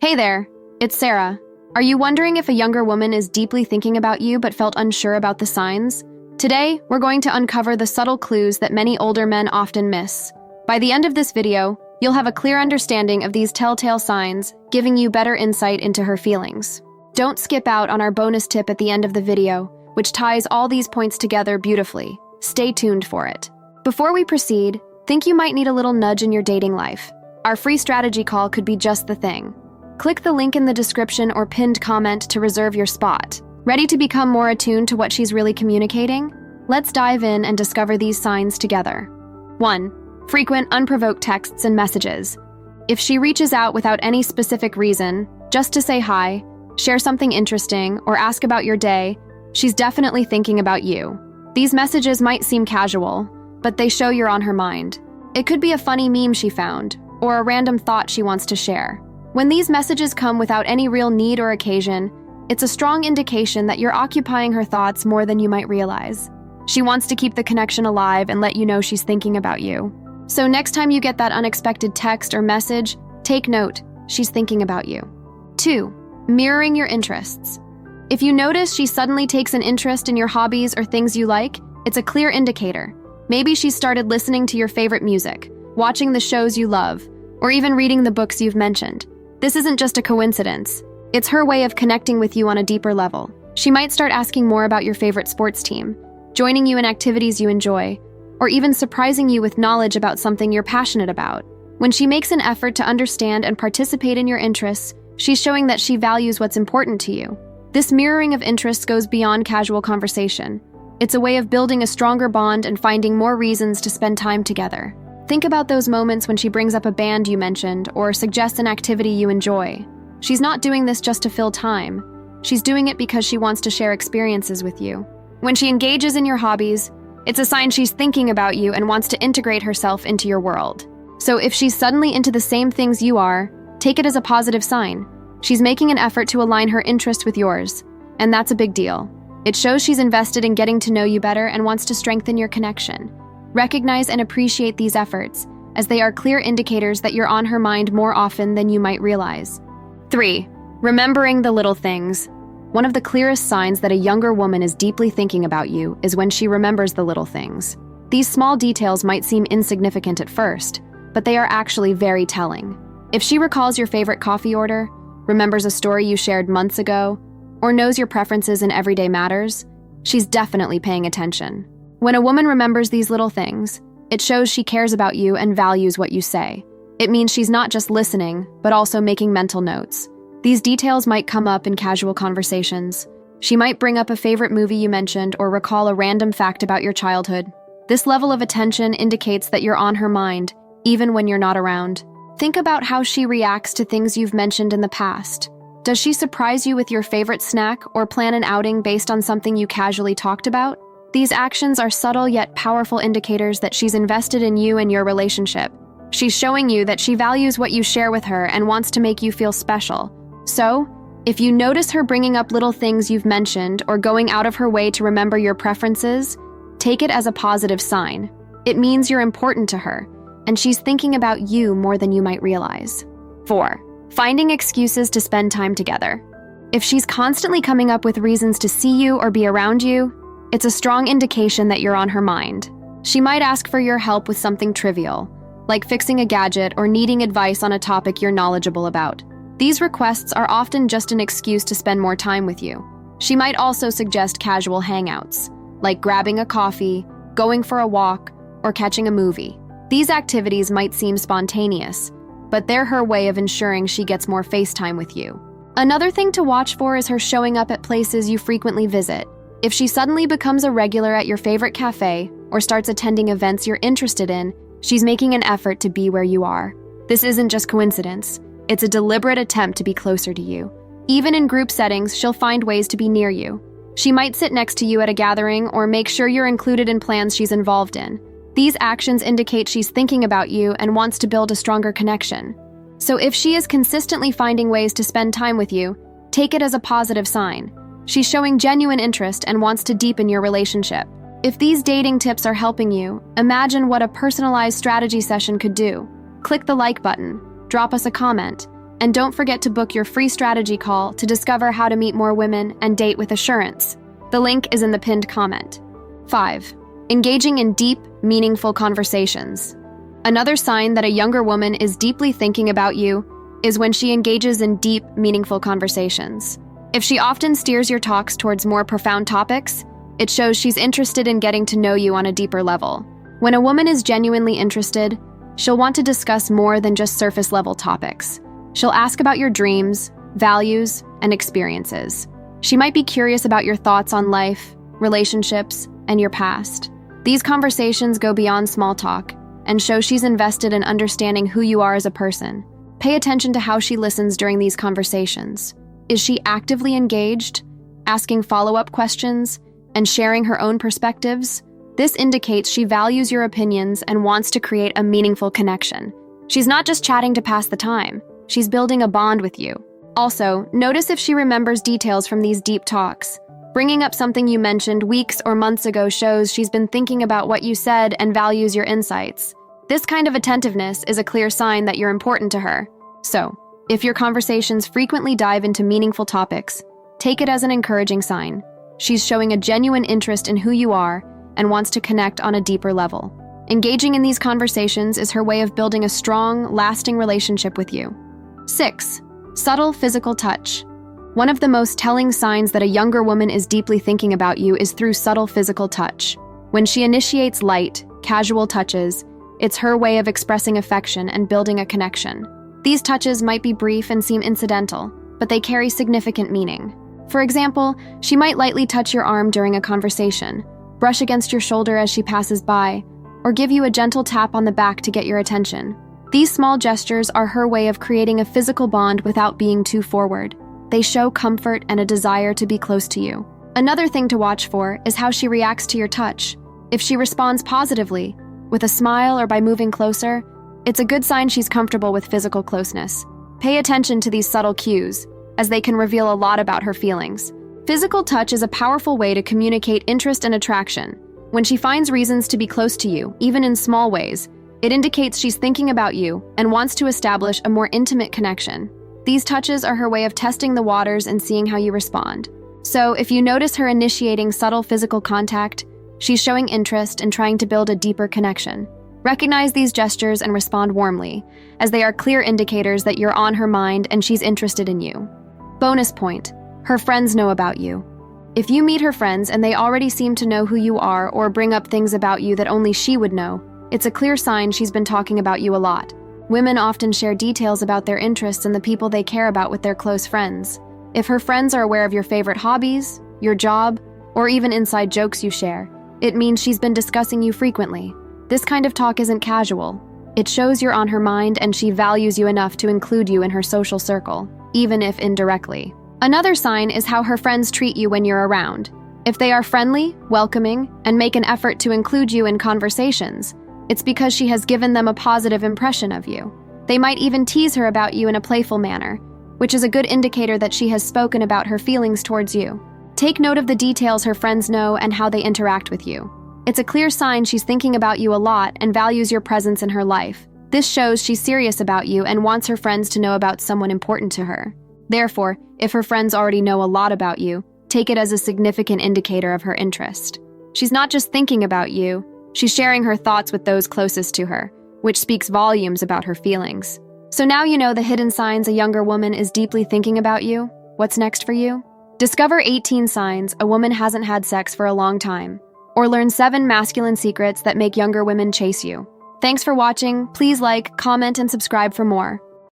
Hey there, it's Sarah. Are you wondering if a younger woman is deeply thinking about you but felt unsure about the signs? Today, we're going to uncover the subtle clues that many older men often miss. By the end of this video, you'll have a clear understanding of these telltale signs, giving you better insight into her feelings. Don't skip out on our bonus tip at the end of the video, which ties all these points together beautifully. Stay tuned for it. Before we proceed, think you might need a little nudge in your dating life. Our free strategy call could be just the thing. Click the link in the description or pinned comment to reserve your spot. Ready to become more attuned to what she's really communicating? Let's dive in and discover these signs together. 1. Frequent, unprovoked texts and messages. If she reaches out without any specific reason, just to say hi, share something interesting, or ask about your day, she's definitely thinking about you. These messages might seem casual, but they show you're on her mind. It could be a funny meme she found, or a random thought she wants to share. When these messages come without any real need or occasion, it's a strong indication that you're occupying her thoughts more than you might realize. She wants to keep the connection alive and let you know she's thinking about you. So next time you get that unexpected text or message, take note, she's thinking about you. 2. Mirroring your interests. If you notice she suddenly takes an interest in your hobbies or things you like, it's a clear indicator. Maybe she started listening to your favorite music, watching the shows you love, or even reading the books you've mentioned. This isn't just a coincidence. It's her way of connecting with you on a deeper level. She might start asking more about your favorite sports team, joining you in activities you enjoy, or even surprising you with knowledge about something you're passionate about. When she makes an effort to understand and participate in your interests, she's showing that she values what's important to you. This mirroring of interests goes beyond casual conversation. It's a way of building a stronger bond and finding more reasons to spend time together. Think about those moments when she brings up a band you mentioned or suggests an activity you enjoy. She's not doing this just to fill time. She's doing it because she wants to share experiences with you. When she engages in your hobbies, it's a sign she's thinking about you and wants to integrate herself into your world. So if she's suddenly into the same things you are, take it as a positive sign. She's making an effort to align her interest with yours, and that's a big deal. It shows she's invested in getting to know you better and wants to strengthen your connection. Recognize and appreciate these efforts, as they are clear indicators that you're on her mind more often than you might realize. 3. Remembering the little things. One of the clearest signs that a younger woman is deeply thinking about you is when she remembers the little things. These small details might seem insignificant at first, but they are actually very telling. If she recalls your favorite coffee order, remembers a story you shared months ago, or knows your preferences in everyday matters, she's definitely paying attention. When a woman remembers these little things, it shows she cares about you and values what you say. It means she's not just listening, but also making mental notes. These details might come up in casual conversations. She might bring up a favorite movie you mentioned or recall a random fact about your childhood. This level of attention indicates that you're on her mind, even when you're not around. Think about how she reacts to things you've mentioned in the past. Does she surprise you with your favorite snack or plan an outing based on something you casually talked about? These actions are subtle yet powerful indicators that she's invested in you and your relationship. She's showing you that she values what you share with her and wants to make you feel special. So, if you notice her bringing up little things you've mentioned or going out of her way to remember your preferences, take it as a positive sign. It means you're important to her, and she's thinking about you more than you might realize. 4. Finding excuses to spend time together. If she's constantly coming up with reasons to see you or be around you, it's a strong indication that you're on her mind. She might ask for your help with something trivial, like fixing a gadget or needing advice on a topic you're knowledgeable about. These requests are often just an excuse to spend more time with you. She might also suggest casual hangouts, like grabbing a coffee, going for a walk, or catching a movie. These activities might seem spontaneous, but they're her way of ensuring she gets more face time with you. Another thing to watch for is her showing up at places you frequently visit. If she suddenly becomes a regular at your favorite cafe or starts attending events you're interested in, she's making an effort to be where you are. This isn't just coincidence. It's a deliberate attempt to be closer to you. Even in group settings, she'll find ways to be near you. She might sit next to you at a gathering or make sure you're included in plans she's involved in. These actions indicate she's thinking about you and wants to build a stronger connection. So if she is consistently finding ways to spend time with you, take it as a positive sign. She's showing genuine interest and wants to deepen your relationship. If these dating tips are helping you, imagine what a personalized strategy session could do. Click the like button, drop us a comment, And don't forget to book your free strategy call to discover how to meet more women and date with assurance. The link is in the pinned comment. 5. Engaging in deep, meaningful conversations. Another sign that a younger woman is deeply thinking about you is when she engages in deep, meaningful conversations. If she often steers your talks towards more profound topics, it shows she's interested in getting to know you on a deeper level. When a woman is genuinely interested, she'll want to discuss more than just surface-level topics. She'll ask about your dreams, values, and experiences. She might be curious about your thoughts on life, relationships, and your past. These conversations go beyond small talk and show she's invested in understanding who you are as a person. Pay attention to how she listens during these conversations. Is she actively engaged, asking follow-up questions, and sharing her own perspectives? This indicates she values your opinions and wants to create a meaningful connection. She's not just chatting to pass the time, she's building a bond with you. Also, notice if she remembers details from these deep talks. Bringing up something you mentioned weeks or months ago shows she's been thinking about what you said and values your insights. This kind of attentiveness is a clear sign that you're important to her. So, if your conversations frequently dive into meaningful topics, take it as an encouraging sign. She's showing a genuine interest in who you are and wants to connect on a deeper level. Engaging in these conversations is her way of building a strong, lasting relationship with you. 6. Subtle physical touch. One of the most telling signs that a younger woman is deeply thinking about you is through subtle physical touch. When she initiates light, casual touches, it's her way of expressing affection and building a connection. These touches might be brief and seem incidental, but they carry significant meaning. For example, she might lightly touch your arm during a conversation, brush against your shoulder as she passes by, or give you a gentle tap on the back to get your attention. These small gestures are her way of creating a physical bond without being too forward. They show comfort and a desire to be close to you. Another thing to watch for is how she reacts to your touch. If she responds positively, with a smile or by moving closer, it's a good sign she's comfortable with physical closeness. Pay attention to these subtle cues, as they can reveal a lot about her feelings. Physical touch is a powerful way to communicate interest and attraction. When she finds reasons to be close to you, even in small ways, it indicates she's thinking about you and wants to establish a more intimate connection. These touches are her way of testing the waters and seeing how you respond. So, if you notice her initiating subtle physical contact, she's showing interest and trying to build a deeper connection. Recognize these gestures and respond warmly, as they are clear indicators that you're on her mind and she's interested in you. Bonus point: her friends know about you. If you meet her friends and they already seem to know who you are or bring up things about you that only she would know, it's a clear sign she's been talking about you a lot. Women often share details about their interests and the people they care about with their close friends. If her friends are aware of your favorite hobbies, your job, or even inside jokes you share, it means she's been discussing you frequently. This kind of talk isn't casual. It shows you're on her mind and she values you enough to include you in her social circle, even if indirectly. Another sign is how her friends treat you when you're around. If they are friendly, welcoming, and make an effort to include you in conversations, it's because she has given them a positive impression of you. They might even tease her about you in a playful manner, which is a good indicator that she has spoken about her feelings towards you. Take note of the details her friends know and how they interact with you. It's a clear sign she's thinking about you a lot and values your presence in her life. This shows she's serious about you and wants her friends to know about someone important to her. Therefore, if her friends already know a lot about you, take it as a significant indicator of her interest. She's not just thinking about you, she's sharing her thoughts with those closest to her, which speaks volumes about her feelings. So now you know the hidden signs a younger woman is deeply thinking about you. What's next for you? Discover 18 signs a woman hasn't had sex for a long time, or learn 7 masculine secrets that make younger women chase you. Thanks for watching. Please like, comment, and subscribe for more.